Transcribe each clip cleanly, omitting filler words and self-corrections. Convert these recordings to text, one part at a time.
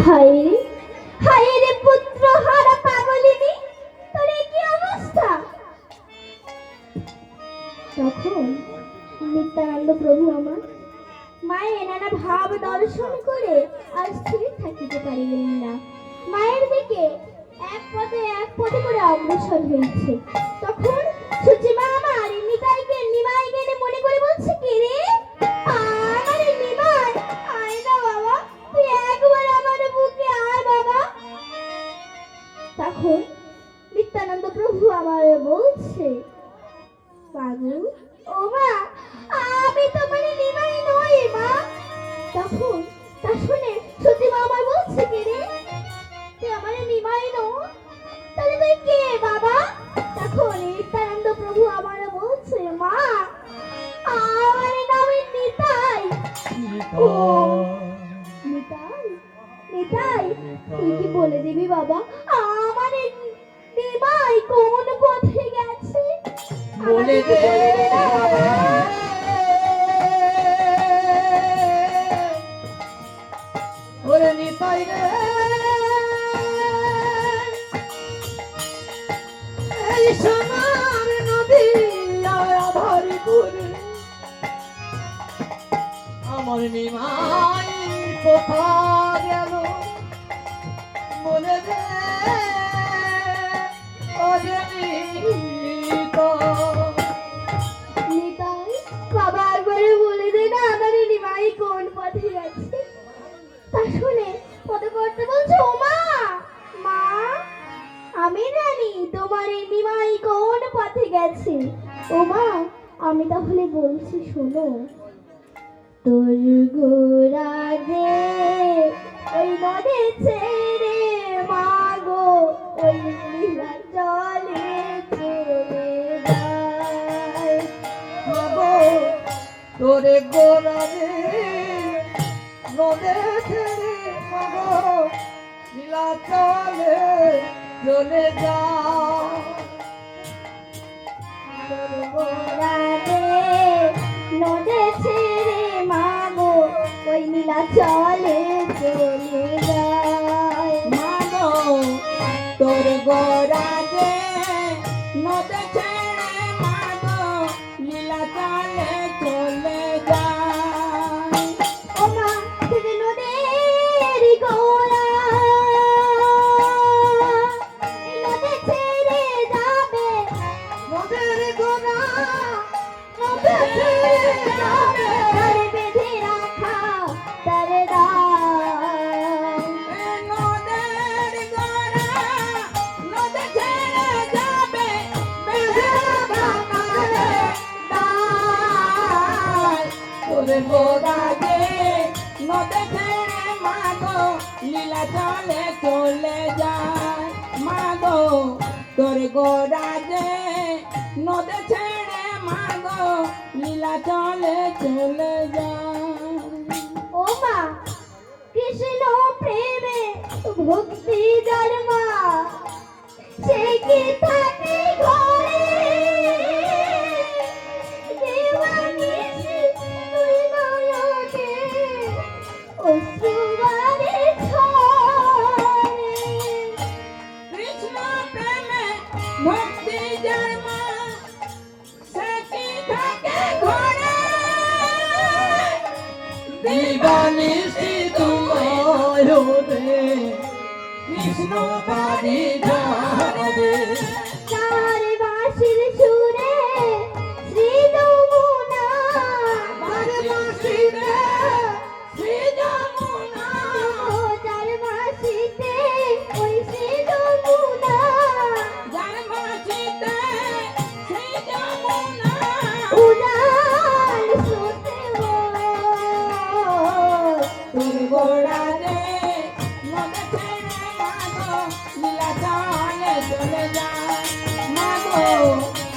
হায় রে, হায় রে পুত্র হারা পাগলিনী, তোর এ কি অবস্থা? তখন নিত্যানন্দ প্রভু আমার মায়ের নানা ভাব দর্শন করে আর স্থির থাকিতে পারিলেন না। মায়ের দিকে এক পদে করে অগ্রসর হয়েছে। তখন সুচিমা আমার নিমাইকে মনে করে বলছে, কে রে আমার নিমাই, আয় না বাবা, তুই একবার আমার বুকে আয় বাবা। তখন নিত্যানন্দ প্রভু আমার বলছে, বাবু ও মা, আমি তোমার নিমাই নই মা। তখন তা শুনে সুচিমা আমার বলছে, কে রে তুই আমার নিমাই নো, তাহলে তুই কে বাবা? তখন নিত্যানন্দ প্রভু আমার বলছে, মা আমার নাম নিতাই। ও নিতাই, নিতাই তুই কি বলে দিবি বাবা আমার নিমাই কোন পথে গেছে? বলে দে ওরে নিতাই রে, এই সোনার নদী আধারি পুরে আমার নিমাই কোথা গেল? বলে দে ওরে নিতাই বাবা একবারে বলে দে না আমার নিমাই কোন পথে গেছে। তা শুনে কত করতে বলছে, ও মা, মা আমি জানি তোমার এই নিমাই কোন পথে গেছে। ও মা আমি তাহলে বলছি শোনো, তোর গোরা যে ওই নদী ছেড়ে মাগো ওই লীলা জলে চলে যায়। মাগো তোরে গোরা রে নদে ছেড়ে মাগো লীলা চলে চলে যা। তোর গোরা যে নদী ছেড়ে মাগো ওই লীলা চলে চলে যায়। মাগো তোর গোরা যে নদে ছেড়ে মাগো লীলা চলে চলে যায়। ও মা যদি নদীর গোরা এই নদী ছেড়ে যাবে, নদের গোরা নদে ছেড়ে যাবে, তার বেঁধে রাখা তার ডাল। নদের গোরা নদে ছেড়ে যাবে, বেঁধে রাখা ডাল। তোরে গোরা যে নদে ছেড়ে মাগো লীলা চলে চলে যায়। মাগো তোর গোরা যে নদে ছেড়ে মাগো লীলা চলে চলে যায়। ও মা কৃষ্ণ প্রেমে ভক্তি জন্মা সে কি থাকে ঘরে, দেবানিশি তুই নয়নে অশ্রুবারে ঝরে। কৃষ্ণ প্রেমে ভক্তি জন্ম সে কি থাকে ঘরে, দিবানিশি তোমায় রে কৃষ্ণ বাড়ি ঝরে। তার বাঁশির সুরে শ্রী যমুনা, তার বাঁশিতে শ্রী যমুনা, ও তার বাঁশিতে ওই শ্রী যমুনা যার বাঁশিতে শ্রী যমুনা, উদার সুতে তোর গোড়া রে নদে ছেড়ে মাগো লীলা চলে চলে যায়। মাগো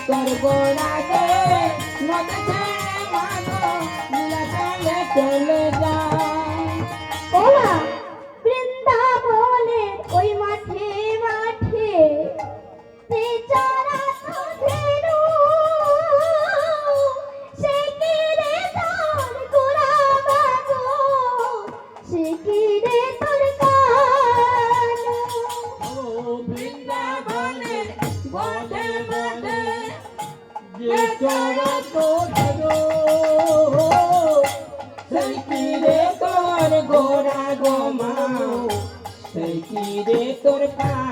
তোর গোড়া রে নদে ছেড়ে মাগো লীলা চলে চলে যায়। ওমা বৃন্দাবনের ওই মাঠে মাঠে সে চড়াতো ধেনু, সে কি রে তোর গোরা মাগো, সে কি রে তোর রে চড়া তো ধরো সেই কি রে তোর গোড়া গো মা সেই কি রে তোর পা